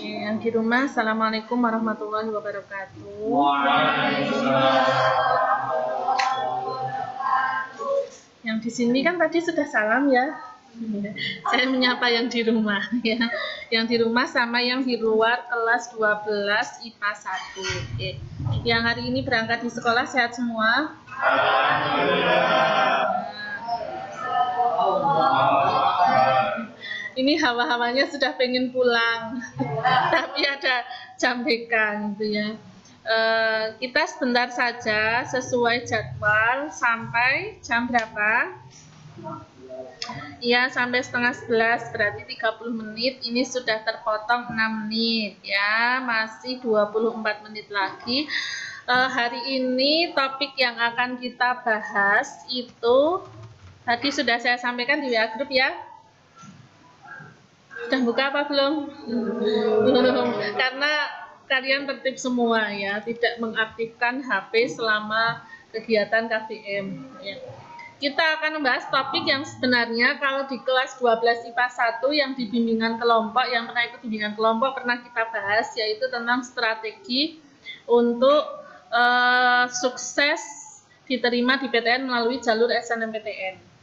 Yang di rumah, assalamualaikum warahmatullahi wabarakatuh. Yang di sini kan tadi sudah salam ya. Saya menyapa yang di rumah ya. Yang di rumah sama yang di luar kelas 12 IPA 1. Oke. Yang hari ini berangkat di sekolah sehat semua? Ini hawa-hawanya sudah pengen pulang, tapi ada jam BK gitu ya. Kita sebentar saja sesuai jadwal sampai jam berapa? Ya, sampai setengah 11, berarti 30 menit. Ini sudah terpotong 6 menit ya, masih 24 menit lagi. Hari ini topik yang akan kita bahas itu tadi sudah saya sampaikan di WA Group ya. Sudah buka apa belum? Belum, karena kalian tertib semua ya, tidak mengaktifkan HP selama kegiatan KVM ya. Kita akan membahas topik yang sebenarnya kalau di kelas 12 IPA 1 yang di bimbingan kelompok, yang pernah ikut bimbingan kelompok pernah kita bahas, yaitu tentang strategi untuk sukses diterima di PTN melalui jalur SNMPTN.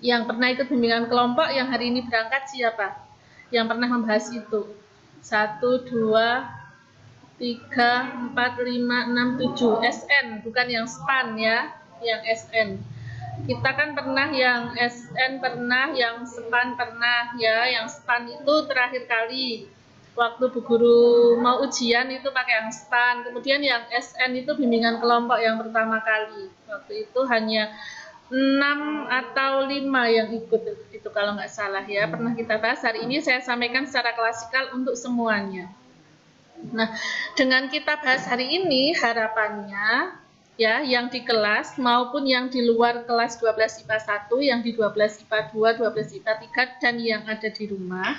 Yang pernah ikut bimbingan kelompok yang hari ini berangkat siapa? Yang pernah membahas itu? 1, 2, 3, 4, 5, 6, 7 SN, bukan yang SPAN ya, yang SN. Kita kan pernah yang SN pernah, yang SPAN pernah ya. Yang SPAN itu terakhir kali waktu Bu Guru mau ujian itu pakai yang SPAN. Kemudian yang SN itu bimbingan kelompok yang pertama kali. Waktu itu hanya 6 atau 5 yang ikut itu kalau nggak salah ya, pernah kita bahas. Hari ini saya sampaikan secara klasikal untuk semuanya. Nah, dengan kita bahas hari ini harapannya ya, yang di kelas maupun yang di luar kelas 12 IPA 1, yang di 12 IPA 2, 12 IPA 3 dan yang ada di rumah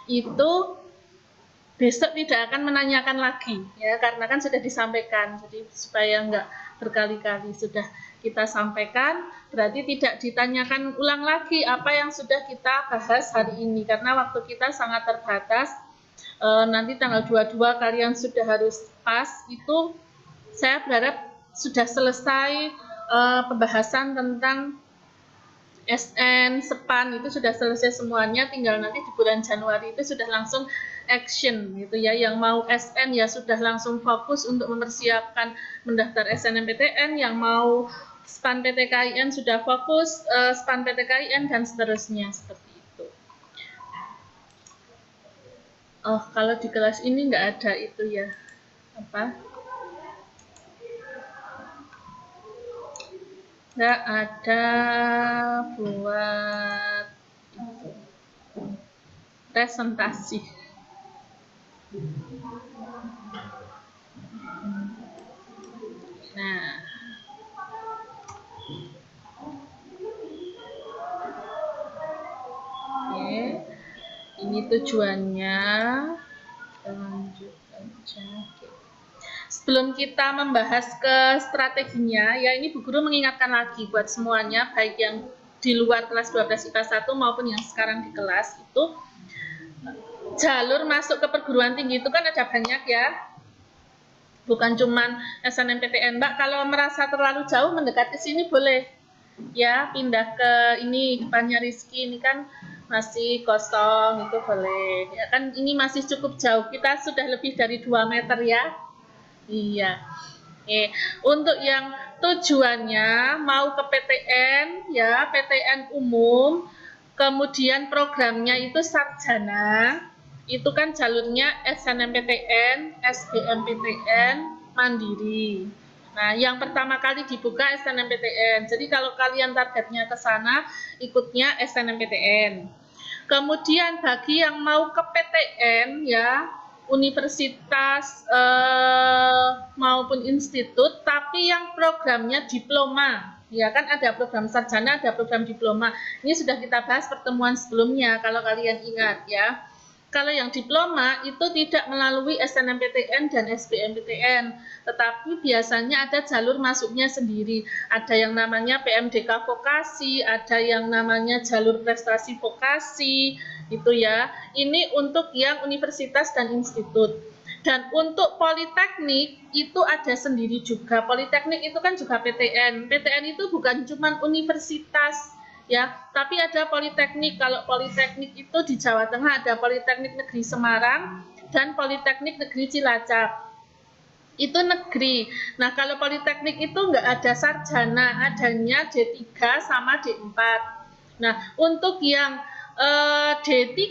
itu besok tidak akan menanyakan lagi ya, karena kan sudah disampaikan. Jadi supaya nggak berkali-kali sudah kita sampaikan, berarti tidak ditanyakan ulang lagi apa yang sudah kita bahas hari ini, karena waktu kita sangat terbatas. Nanti tanggal 22 kalian sudah harus pas, itu saya berharap sudah selesai pembahasan tentang SN, SPAN itu sudah selesai semuanya, tinggal nanti di bulan Januari itu sudah langsung action gitu ya. Yang mau SN ya sudah langsung fokus untuk mempersiapkan mendaftar SNMPTN, yang mau SPAN PTKIN sudah fokus SPAN PTKIN dan seterusnya seperti itu. Oh, kalau di kelas ini nggak ada itu ya, apa? Nggak ada buat presentasi. Nah, oke, ini tujuannya. Lanjut aja. Sebelum kita membahas ke strateginya, ya ini Bu Guru mengingatkan lagi buat semuanya, baik yang di luar kelas 12 IPA 1 maupun yang sekarang di kelas, itu jalur masuk ke perguruan tinggi itu kan ada banyak ya. Bukan cuman SNMPTN, Mbak. Kalau merasa terlalu jauh mendekat ke sini boleh ya, pindah ke ini depannya Rizky, ini kan masih kosong, itu boleh ya kan, ini masih cukup jauh, kita sudah lebih dari 2 meter ya. Iya. Oke, untuk yang tujuannya mau ke PTN ya, PTN umum, kemudian programnya itu sarjana, itu kan jalurnya SNMPTN, SBMPTN, Mandiri. Nah, yang pertama kali dibuka SNMPTN. Jadi kalau kalian targetnya ke sana, ikutnya SNMPTN. Kemudian bagi yang mau ke PTN ya, universitas maupun institut, tapi yang programnya diploma, ya kan ada program sarjana, ada program diploma. Ini sudah kita bahas pertemuan sebelumnya, kalau kalian ingat ya. Kalau yang diploma itu tidak melalui SNMPTN dan SBMPTN, tetapi biasanya ada jalur masuknya sendiri. Ada yang namanya PMDK vokasi, ada yang namanya jalur prestasi vokasi, itu ya. Ini untuk yang universitas dan institut. Dan untuk politeknik itu ada sendiri juga. Politeknik itu kan juga PTN. PTN itu bukan cuma universitas ya, tapi ada politeknik. Kalau politeknik itu di Jawa Tengah ada Politeknik Negeri Semarang dan Politeknik Negeri Cilacap. Itu negeri. Nah, kalau politeknik itu nggak ada sarjana, adanya D3 sama D4. Nah, untuk yang D3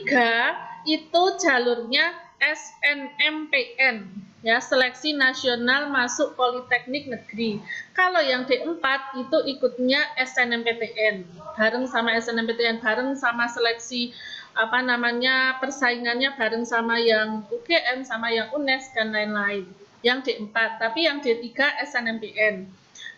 itu jalurnya SNMPN ya, Seleksi Nasional Masuk Politeknik Negeri. Kalau yang D4 itu ikutnya SNMPTN, bareng sama SNMPTN, bareng sama seleksi apa namanya persaingannya bareng sama yang UGM, sama yang UNES dan lain-lain. Yang D4, tapi yang D3 SNMPN.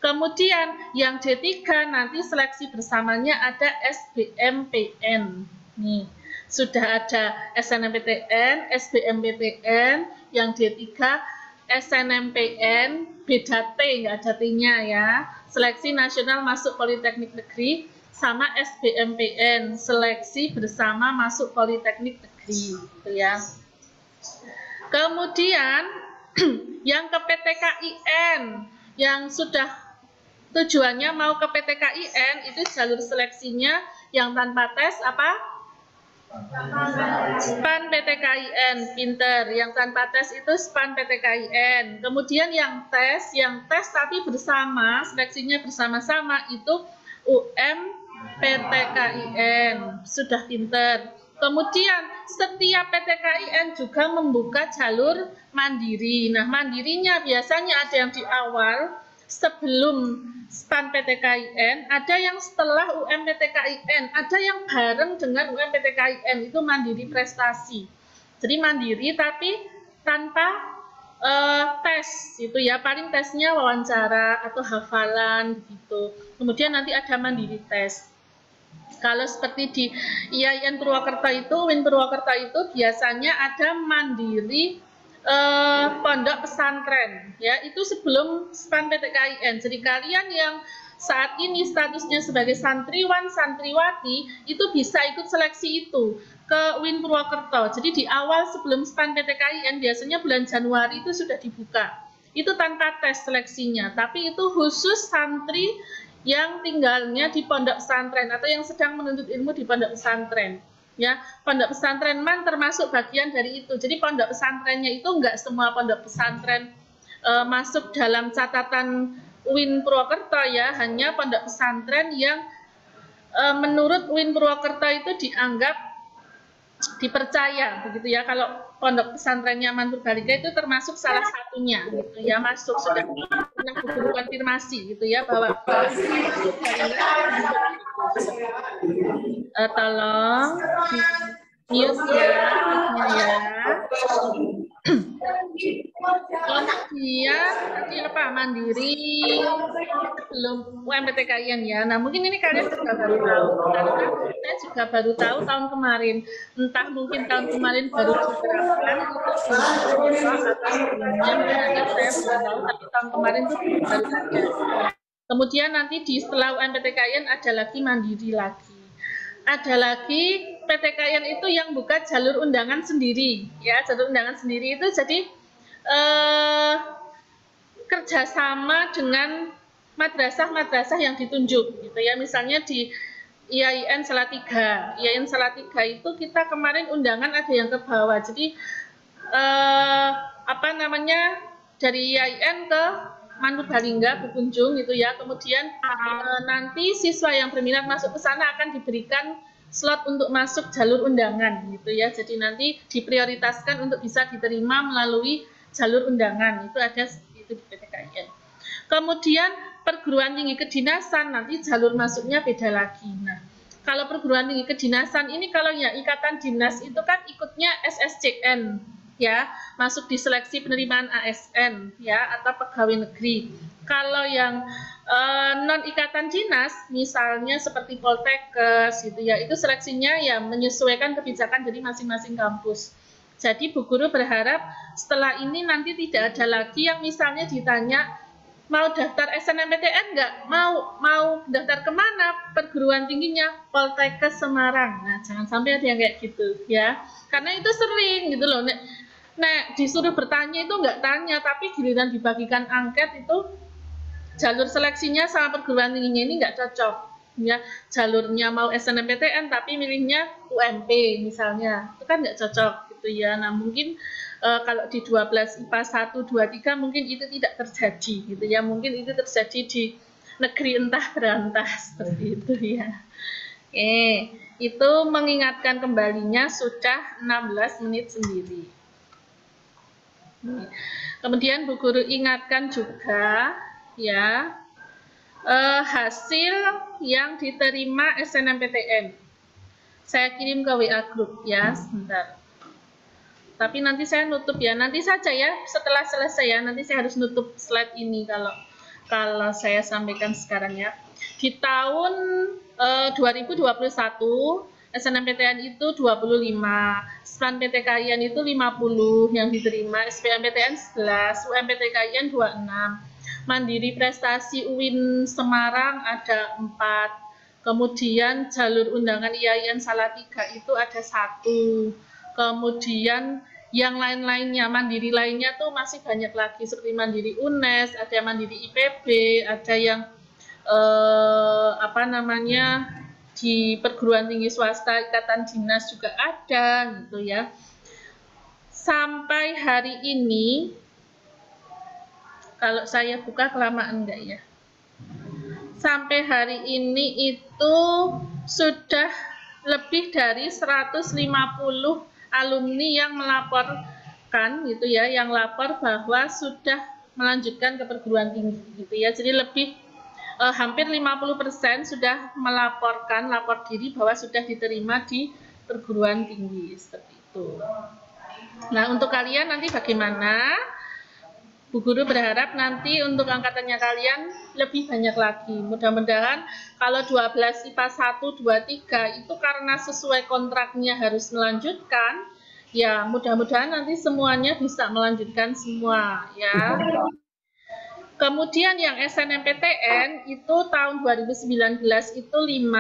Kemudian yang D3 nanti seleksi bersamanya ada SBMPN. Nih, sudah ada SNMPTN, SBMPTN, yang D3 SNMPN, beda T, nggak ada T-nya ya. Seleksi Nasional Masuk Politeknik Negeri, sama SBMPN, seleksi bersama masuk Politeknik Negeri, gitu ya. Kemudian yang ke PTKIN, yang sudah tujuannya mau ke PTKIN, itu jalur seleksinya yang tanpa tes apa? SPAN PTKIN, pinter. Yang tanpa tes itu SPAN PTKIN. Kemudian yang tes tapi bersama, seleksinya bersama-sama itu UM PTKIN. Sudah pinter. Kemudian setiap PTKIN juga membuka jalur mandiri. Nah, mandirinya biasanya ada yang di awal sebelum SPAN PTKIN, ada yang setelah UM PTKIN, ada yang bareng dengan UM PTKIN, itu mandiri prestasi. Jadi mandiri tapi tanpa tes, itu ya, paling tesnya wawancara atau hafalan gitu. Kemudian nanti ada mandiri tes. Kalau seperti di IAIN Purwakarta itu, UIN Purwakarta itu biasanya ada mandiri pondok pesantren ya, itu sebelum SPAN PTKIN. Jadi kalian yang saat ini statusnya sebagai santriwan santriwati itu bisa ikut seleksi itu ke UIN Purwakarta. Jadi di awal sebelum SPAN PTKIN biasanya bulan Januari itu sudah dibuka. Itu tanpa tes seleksinya, tapi itu khusus santri yang tinggalnya di pondok pesantren atau yang sedang menuntut ilmu di pondok pesantren. Ya, pondok pesantren termasuk bagian dari itu. Jadi pondok pesantrennya itu enggak semua pondok pesantren masuk dalam catatan UIN Purwakarta ya, hanya pondok pesantren yang menurut UIN Purwakarta itu dianggap dipercaya begitu ya. Kalau pondok pesantrennya Mantur Balika itu termasuk salah satunya gitu ya, masuk sudah pernah guru konfirmasi gitu ya bahwa tolong mute ya. Kemudian tadi apa, mandiri belum UMPTKIN ya. Nah mungkin ini kalian juga baru tahu, karena saya juga baru tahu tahun kemarin. Entah mungkin tahun kemarin baru diterapkan itu sebelumnya saya belum tahu, tapi tahun kemarin itu baru saja. Kemudian nanti di setelah UMPTKIN ada lagi mandiri lagi. Ada lagi PTKIN itu yang buka jalur undangan sendiri ya. Jalur undangan sendiri itu jadi kerjasama dengan madrasah-madrasah yang ditunjuk gitu ya. Misalnya di IAIN Salatiga. IAIN Salatiga itu kita kemarin undangan ada yang ke bawah. Jadi apa namanya, dari IAIN ke Mantur Balingga berkunjung gitu ya. Kemudian nanti siswa yang berminat masuk ke sana akan diberikan slot untuk masuk jalur undangan gitu ya. Jadi nanti diprioritaskan untuk bisa diterima melalui jalur undangan. Itu ada itu di PTKIN. Kemudian perguruan tinggi kedinasan nanti jalur masuknya beda lagi. Nah, kalau perguruan tinggi kedinasan ini kalau ya ikatan dinas itu kan ikutnya SSCN ya, masuk di seleksi penerimaan ASN ya atau pegawai negeri. Kalau yang non ikatan dinas misalnya seperti Poltekkes gitu ya, itu seleksinya ya menyesuaikan kebijakan dari masing-masing kampus. Jadi Bu Guru berharap setelah ini nanti tidak ada lagi yang misalnya ditanya mau daftar SNMPTN nggak? Mau daftar kemana? Perguruan tingginya Poltekkes Semarang. Nah, jangan sampai ada yang kayak gitu ya. Karena itu sering gitu loh. Nah, disuruh bertanya itu nggak tanya, tapi giliran dibagikan angket itu jalur seleksinya sama perguruan tingginya ini nggak cocok. Ya, jalurnya mau SNMPTN tapi milihnya UMP misalnya. Itu kan nggak cocok gitu ya. Nah, mungkin kalau di 12 IPA 1, 2, 3 mungkin itu tidak terjadi gitu ya. Mungkin itu terjadi di negeri entah berantah seperti itu ya. Itu mengingatkan kembalinya sudah 16 menit sendiri. Kemudian Bu Guru ingatkan juga ya hasil yang diterima SNMPTN. Saya kirim ke WA group ya, sebentar. Tapi nanti saya nutup ya, nanti saja ya setelah selesai ya, nanti saya harus nutup slide ini kalau saya sampaikan sekarang ya. Di tahun 2021 SNMPTN itu 25, SPAN PTKIN itu 50 yang diterima, SBMPTN 11, UMPTKIN 26, Mandiri Prestasi UIN Semarang ada 4, kemudian jalur undangan IAIN Salatiga itu ada 1, kemudian yang lain-lainnya, mandiri lainnya tuh masih banyak lagi seperti mandiri UNES, ada mandiri IPB, ada yang di perguruan tinggi swasta ikatan dinas juga ada gitu ya. Sampai hari ini kalau saya buka kelamaan enggak ya? Sampai hari ini itu sudah lebih dari 150 alumni yang melaporkan gitu ya, yang lapor bahwa sudah melanjutkan ke perguruan tinggi gitu ya. Jadi lebih hampir 50% sudah melaporkan lapor diri bahwa sudah diterima di perguruan tinggi seperti itu. Nah, untuk kalian nanti bagaimana? Bu Guru berharap nanti untuk angkatannya kalian lebih banyak lagi. Mudah-mudahan kalau 12 IPA 1, 2, 3 itu karena sesuai kontraknya harus melanjutkan, ya mudah-mudahan nanti semuanya bisa melanjutkan semua ya. Kemudian yang SNMPTN itu tahun 2019 itu 5,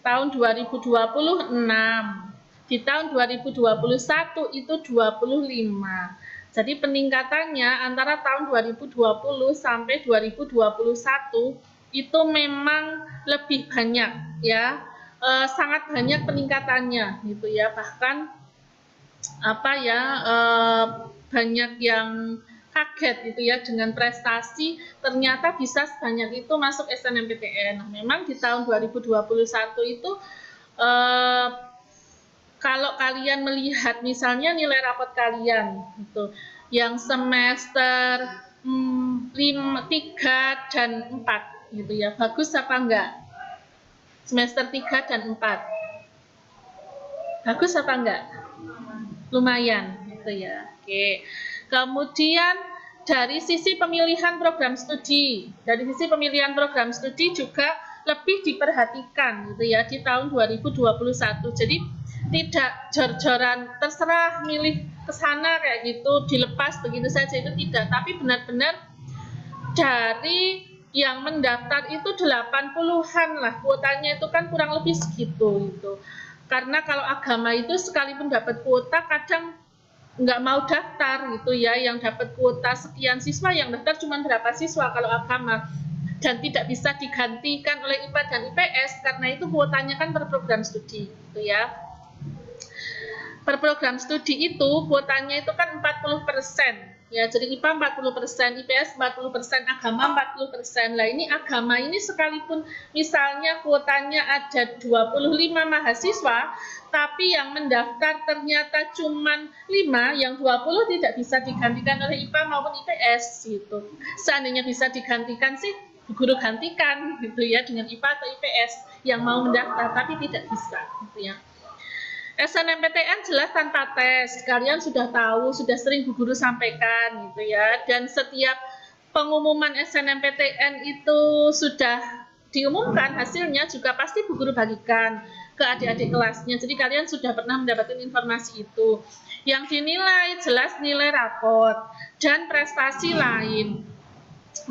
tahun 2020 6, di tahun 2021 itu 25. Jadi peningkatannya antara tahun 2020 sampai 2021 itu memang lebih banyak ya, sangat banyak peningkatannya gitu ya, bahkan banyak yang kaget gitu ya dengan prestasi ternyata bisa sebanyak itu masuk SNMPTN. Nah, memang di tahun 2021 itu kalau kalian melihat misalnya nilai rapot kalian gitu, yang semester 3 dan 4 gitu ya, bagus apa enggak? Semester 3 dan 4 bagus apa enggak? Lumayan gitu ya. Oke. Kemudian dari sisi pemilihan program studi, juga lebih diperhatikan gitu ya di tahun 2021. Jadi tidak jor-joran terserah milih ke sana kayak gitu dilepas begitu saja, itu tidak, tapi benar-benar dari yang mendaftar itu 80-an lah, kuotanya itu kan kurang lebih segitu gitu. Karena kalau agama itu sekalipun dapat kuota kadang nggak mau daftar gitu ya, yang dapat kuota sekian siswa yang daftar cuma berapa siswa kalau agama, dan tidak bisa digantikan oleh IPA dan IPS karena itu kuotanya kan per program studi gitu ya. per program studi itu kuotanya itu kan 40%. Ya, jadi IPA 40%, IPS 40%, agama 40%. Lah ini agama ini sekalipun misalnya kuotanya ada 25 mahasiswa, tapi yang mendaftar ternyata cuma 5, yang 20 tidak bisa digantikan oleh IPA maupun IPS gitu. Seandainya bisa digantikan sih guru gantikan gitu ya dengan IPA atau IPS yang mau mendaftar, tapi tidak bisa gitu ya. SNMPTN jelas tanpa tes, kalian sudah tahu, sudah sering Bu Guru sampaikan gitu ya. Dan setiap pengumuman SNMPTN itu sudah diumumkan, hasilnya juga pasti Bu Guru bagikan ke adik-adik kelasnya. Jadi kalian sudah pernah mendapatkan informasi itu. Yang dinilai jelas nilai rapot dan prestasi lain.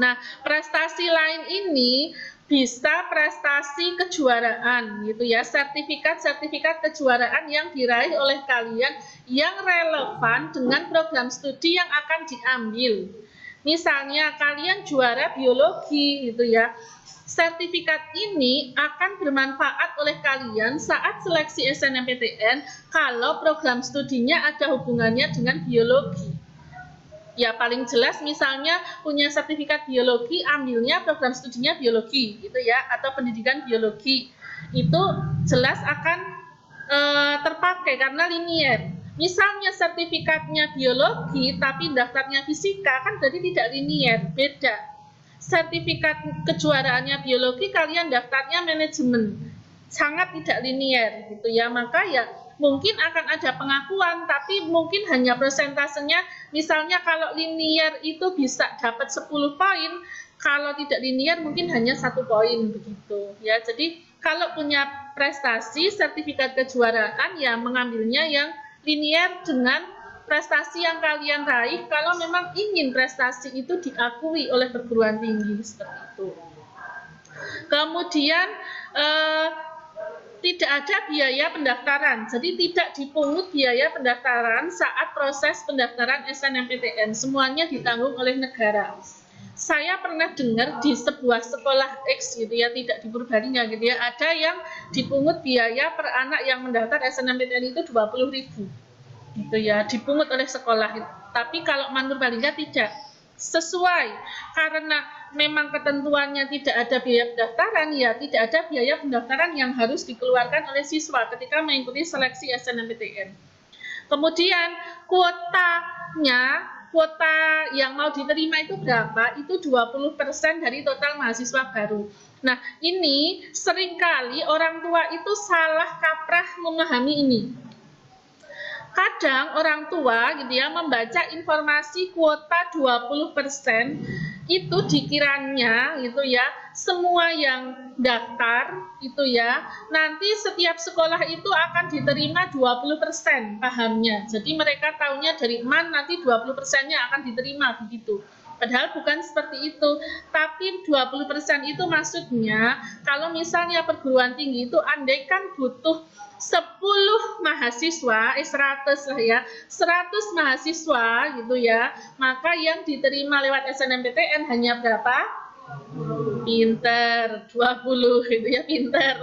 Nah, prestasi lain ini bisa prestasi kejuaraan gitu ya, sertifikat kejuaraan yang diraih oleh kalian yang relevan dengan program studi yang akan diambil. Misalnya kalian juara biologi gitu ya, sertifikat ini akan bermanfaat oleh kalian saat seleksi SNMPTN kalau program studinya ada hubungannya dengan biologi. Ya paling jelas misalnya punya sertifikat biologi, ambilnya program studinya biologi gitu ya, atau pendidikan biologi, itu jelas akan terpakai karena linier. Misalnya sertifikatnya biologi tapi daftarnya fisika, kan berarti tidak linier, beda. Sertifikat kejuaraannya biologi, kalian daftarnya manajemen, sangat tidak linier gitu ya, maka ya mungkin akan ada pengakuan, tapi mungkin hanya persentasenya. Misalnya kalau linier itu bisa dapat 10 poin, kalau tidak linier mungkin hanya 1 poin begitu ya. Jadi kalau punya prestasi sertifikat kejuaraan ya mengambilnya yang linier dengan prestasi yang kalian raih kalau memang ingin prestasi itu diakui oleh perguruan tinggi seperti itu. Kemudian tidak ada biaya pendaftaran, jadi tidak dipungut biaya pendaftaran saat proses pendaftaran SNMPTN, semuanya ditanggung oleh negara. Saya pernah dengar di sebuah sekolah X gitu ya, tidak di Purbalingga gitu ya, ada yang dipungut biaya per anak yang mendaftar SNMPTN itu 20.000 gitu ya, dipungut oleh sekolah. Tapi kalau Manur Purbalingga tidak, sesuai karena memang ketentuannya tidak ada biaya pendaftaran, ya tidak ada biaya pendaftaran yang harus dikeluarkan oleh siswa ketika mengikuti seleksi SNMPTN. Kemudian kuota yang mau diterima itu berapa? Itu 20% dari total mahasiswa baru. Nah, ini seringkali orang tua itu salah kaprah memahami ini. Kadang orang tua gitu ya membaca informasi kuota 20% itu dikiranya gitu ya, semua yang daftar itu ya, nanti setiap sekolah itu akan diterima 20%, pahamnya. Jadi mereka tahunya dari mana nanti 20%-nya akan diterima begitu. Padahal bukan seperti itu, tapi 20% itu maksudnya kalau misalnya perguruan tinggi itu andaikan butuh 10 mahasiswa, 100 lah ya, 100 mahasiswa gitu ya, maka yang diterima lewat SNMPTN hanya berapa? Pinter, 20 gitu ya, pinter.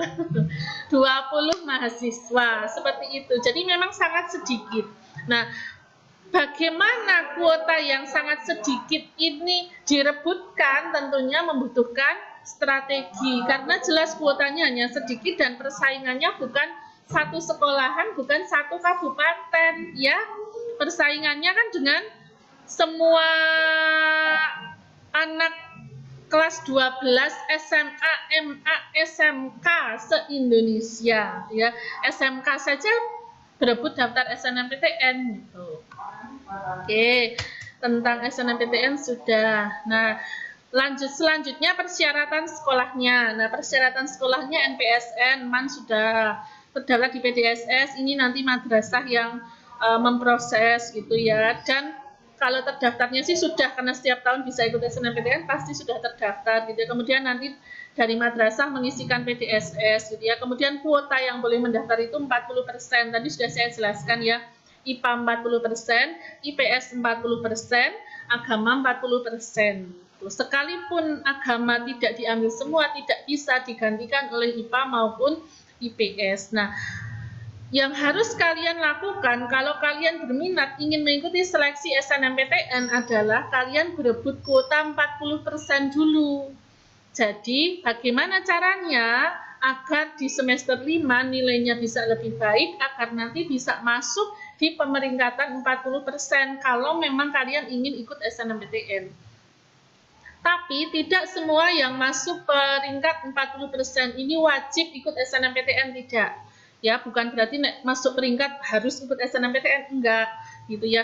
20 mahasiswa, seperti itu. Jadi memang sangat sedikit. Nah, bagaimana kuota yang sangat sedikit ini direbutkan, tentunya membutuhkan strategi, karena jelas kuotanya hanya sedikit dan persaingannya bukan satu sekolahan, bukan satu kabupaten ya, persaingannya kan dengan semua anak kelas 12 SMA, MA, SMK se-Indonesia ya. SMK saja berebut daftar SNMPTN gitu. Oke, tentang SNMPTN sudah. Nah, selanjutnya persyaratan sekolahnya. Nah, persyaratan sekolahnya NPSN, MAN sudah terdaftar di PDSS, ini nanti madrasah yang memproses gitu ya. Dan kalau terdaftarnya sih sudah, karena setiap tahun bisa ikut SNMPTN pasti sudah terdaftar gitu ya. Kemudian nanti dari madrasah mengisikan PDSS gitu ya. Kemudian kuota yang boleh mendaftar itu 40%, tadi sudah saya jelaskan ya. IPA 40%, IPS 40%, agama 40%. Sekalipun agama tidak diambil semua, tidak bisa digantikan oleh IPA maupun IPS. Nah, Yang harus kalian lakukan kalau kalian berminat ingin mengikuti seleksi SNMPTN adalah kalian berebut kuota 40% dulu. Jadi, bagaimana caranya agar di semester 5 nilainya bisa lebih baik, agar nanti bisa masuk di pemeringkatan 40% kalau memang kalian ingin ikut SNMPTN. Tapi tidak semua yang masuk peringkat 40% ini wajib ikut SNMPTN, tidak. Ya, bukan berarti masuk peringkat harus ikut SNMPTN, enggak, gitu ya.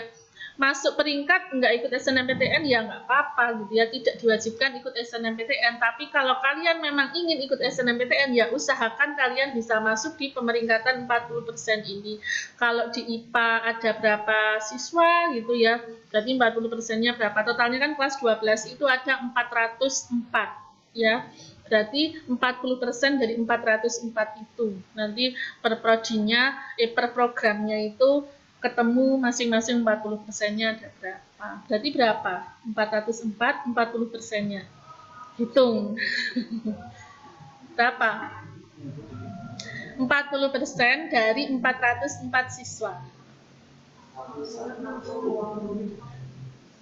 Masuk peringkat enggak ikut SNMPTN ya enggak apa-apa gitu ya, tidak diwajibkan ikut SNMPTN. Tapi kalau kalian memang ingin ikut SNMPTN ya usahakan kalian bisa masuk di pemeringkatan 40% ini. Kalau di IPA ada berapa siswa gitu ya, berarti 40%-nya berapa, totalnya kan kelas 12 itu ada 404 ya, berarti 40% dari 404 itu nanti per prodinya per programnya itu ketemu masing-masing 40%-nya ada berapa. Berarti berapa? 404, 40%-nya. Hitung. Berapa? 40% dari 404 siswa.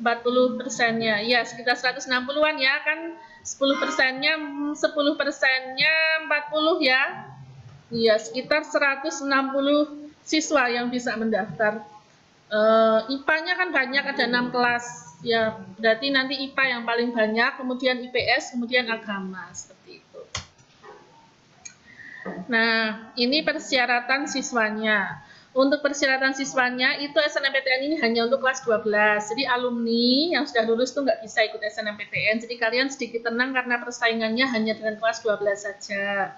40%-nya. Ya, sekitar 160-an ya, kan 10%-nya 40 ya. Iya, sekitar 160 siswa yang bisa mendaftar. IPA-nya kan banyak, ada 6 kelas ya, berarti nanti IPA yang paling banyak, kemudian IPS, kemudian agama, seperti itu. Nah, ini persyaratan siswanya. Untuk persyaratan siswanya itu SNMPTN ini hanya untuk kelas 12. Jadi alumni yang sudah lulus tuh nggak bisa ikut SNMPTN. Jadi kalian sedikit tenang karena persaingannya hanya dengan kelas 12 saja.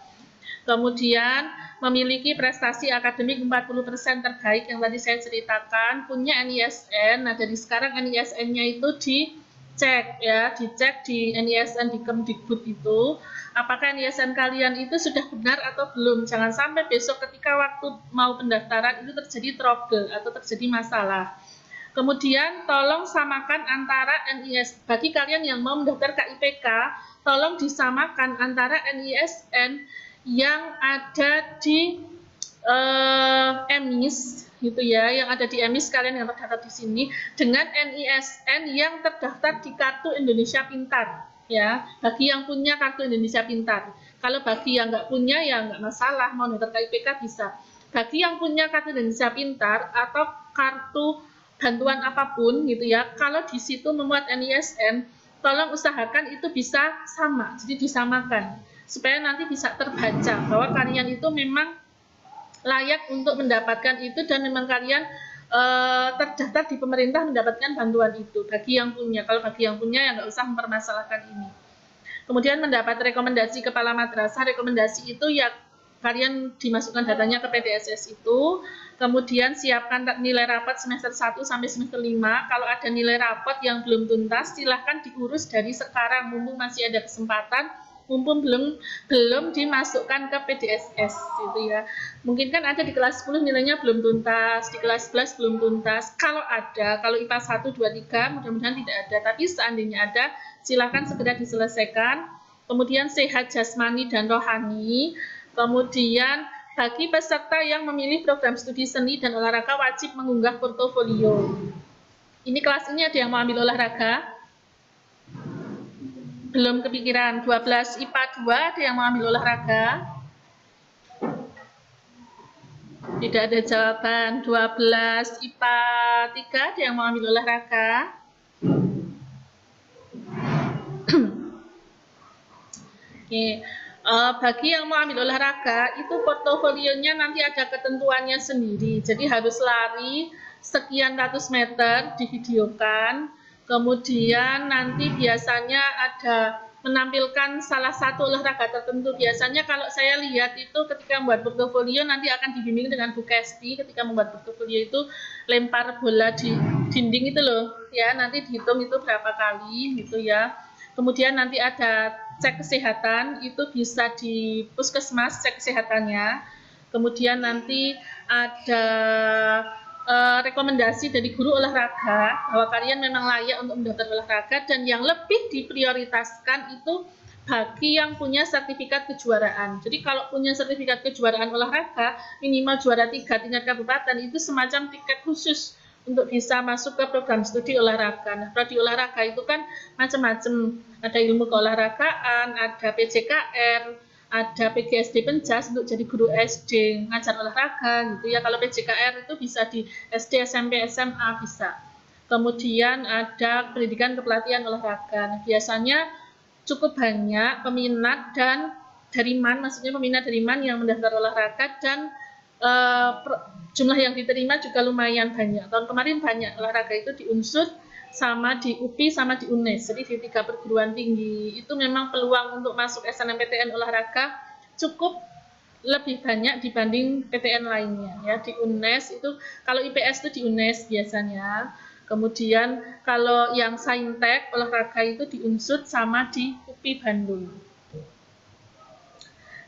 Kemudian memiliki prestasi akademik 40% terbaik yang tadi saya ceritakan, punya NISN. Nah, dari sekarang NISN-nya itu dicek ya, dicek di NISN di Kemdikbud itu, apakah NISN kalian itu sudah benar atau belum. Jangan sampai besok ketika waktu mau pendaftaran itu terjadi trouble atau terjadi masalah. Kemudian tolong samakan antara NISN, bagi kalian yang mau mendaftar KIPK, tolong disamakan antara NISN yang ada di EMIS gitu ya, yang ada di EMIS kalian yang terdaftar di sini dengan NISN yang terdaftar di Kartu Indonesia Pintar ya, bagi yang punya Kartu Indonesia Pintar. Kalau bagi yang nggak punya ya nggak masalah, mau daftar KIPK bisa. Bagi yang punya Kartu Indonesia Pintar atau kartu bantuan apapun gitu ya, kalau di situ memuat NISN, tolong usahakan itu bisa sama, jadi disamakan supaya nanti bisa terbaca bahwa kalian itu memang layak untuk mendapatkan itu dan memang kalian terdaftar di pemerintah mendapatkan bantuan itu bagi yang punya. Kalau bagi yang punya ya nggak usah mempermasalahkan ini. Kemudian mendapat rekomendasi kepala madrasah. Rekomendasi itu ya kalian dimasukkan datanya ke PDSS itu. Kemudian siapkan nilai rapat semester 1 sampai semester 5. Kalau ada nilai rapat yang belum tuntas silahkan diurus dari sekarang mumpung masih ada kesempatan, mumpung belum dimasukkan ke PDSS gitu ya. Mungkin kan ada di kelas 10 nilainya belum tuntas, di kelas 11 belum tuntas. Kalau ada, kalau IPA 1, 2, 3 mudah-mudahan tidak ada, tapi seandainya ada silahkan segera diselesaikan. Kemudian sehat jasmani dan rohani. Kemudian bagi peserta yang memilih program studi seni dan olahraga wajib mengunggah portofolio. Ini kelas ini ada yang mau ambil olahraga? Belum kepikiran. 12 IPA 2 ada yang mau ambil olahraga? Tidak ada jawaban. 12 IPA 3 ada yang mau ambil olahraga? Oke. Bagi yang mau ambil olahraga itu portofolionya nanti ada ketentuannya sendiri. Jadi harus lari sekian ratus meter divideokan. Kemudian nanti biasanya ada menampilkan salah satu olahraga tertentu. Biasanya kalau saya lihat itu ketika membuat portofolio nanti akan dibimbing dengan Bu Kesti. Ketika membuat portofolio itu lempar bola di dinding itu loh ya, nanti dihitung itu berapa kali gitu ya. Kemudian nanti ada cek kesehatan, itu bisa di puskesmas cek kesehatannya. Kemudian nanti ada rekomendasi dari guru olahraga bahwa kalian memang layak untuk mendaftar olahraga, dan yang lebih diprioritaskan itu bagi yang punya sertifikat kejuaraan. Jadi kalau punya sertifikat kejuaraan olahraga, minimal juara 3 tingkat kabupaten, itu semacam tiket khusus untuk bisa masuk ke program studi olahraga. Nah, prodi olahraga itu kan macam-macam. Ada ilmu keolahragaan, ada PJKR, ada PGSD Penjas untuk jadi guru SD, ngajar olahraga gitu ya. Kalau PJKR itu bisa di SD, SMP, SMA bisa. Kemudian ada pendidikan kepelatihan olahraga. Nah, biasanya cukup banyak peminat dan dariman, maksudnya peminat dariman yang mendaftar olahraga, dan jumlah yang diterima juga lumayan banyak. Tahun kemarin banyak olahraga itu di Unsur, sama di UPI, sama di UNES. Jadi di 3 perguruan tinggi itu memang peluang untuk masuk SNMPTN olahraga cukup lebih banyak dibanding PTN lainnya ya. Di UNES itu kalau IPS itu di UNES biasanya. Kemudian kalau yang saintek olahraga itu di Unsur sama di UPI Bandung.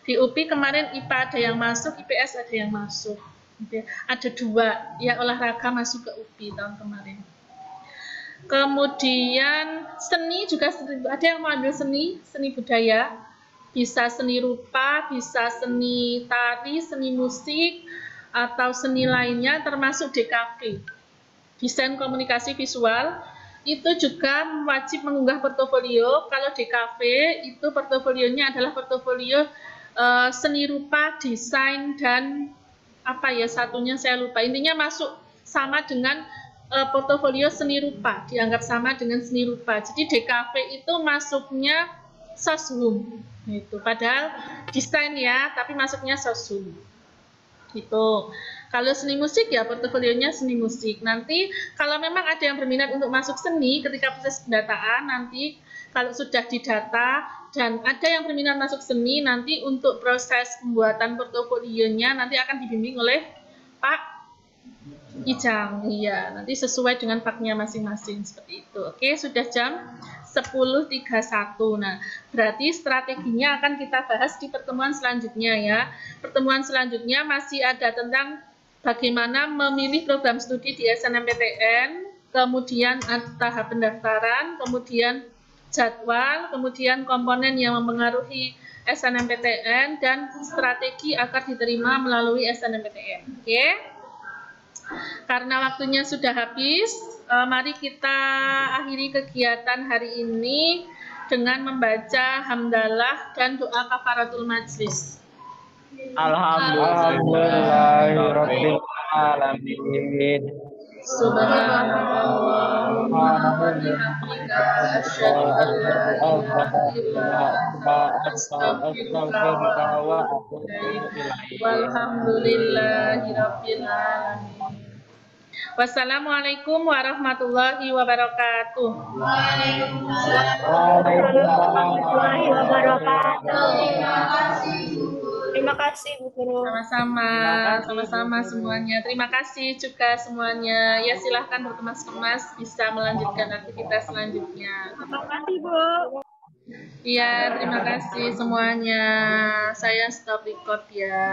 Di UPI kemarin IPA ada yang masuk, IPS ada yang masuk. Ada 2 ya olahraga masuk ke UPI tahun kemarin. Kemudian seni juga ada yang mau ambil seni budaya. Bisa seni rupa, bisa seni tari, seni musik, atau seni lainnya termasuk DKV. Desain komunikasi visual, itu juga wajib mengunggah portofolio. Kalau DKV itu portofolionya adalah portofolio seni rupa, desain, dan apa ya satunya saya lupa. Intinya masuk sama dengan portofolio seni rupa, dianggap sama dengan seni rupa. Jadi DKV itu masuknya soshum, gitu. Padahal desain ya, tapi masuknya soshum. Gitu. Kalau seni musik ya portofolionya seni musik. Nanti kalau memang ada yang berminat untuk masuk seni ketika proses pendataan, nanti kalau sudah didata dan ada yang berminat masuk seni, nanti untuk proses pembuatan portofolionya nanti akan dibimbing oleh Pak Ijang. Iya, nanti sesuai dengan faknya masing-masing seperti itu. Oke, sudah jam 10.31. Nah, berarti strateginya akan kita bahas di pertemuan selanjutnya ya. Pertemuan selanjutnya masih ada tentang bagaimana memilih program studi di SNMPTN, kemudian tahap pendaftaran, kemudian jadwal, kemudian komponen yang mempengaruhi SNMPTN, dan strategi agar diterima melalui SNMPTN. Oke? Karena waktunya sudah habis, mari kita akhiri kegiatan hari ini dengan membaca hamdalah dan doa kafaratul majlis. Alhamdulillahirabbil alamin. Subhanallah wa bihamdika asyhadu an la ilaha illa anta astaghfiruka wa atubu ilaik. Walhamdulillahirabbil alamin. Wassalamualaikum warahmatullahi wabarakatuh. Waalaikumsalam warahmatullahi wabarakatuh. Terima kasih Bu Guru. Sama-sama semuanya. Terima kasih juga semuanya. Ya silahkan berkemas-kemas bisa melanjutkan aktivitas selanjutnya. Terima kasih Bu. Iya, terima kasih semuanya. Saya stop record ya.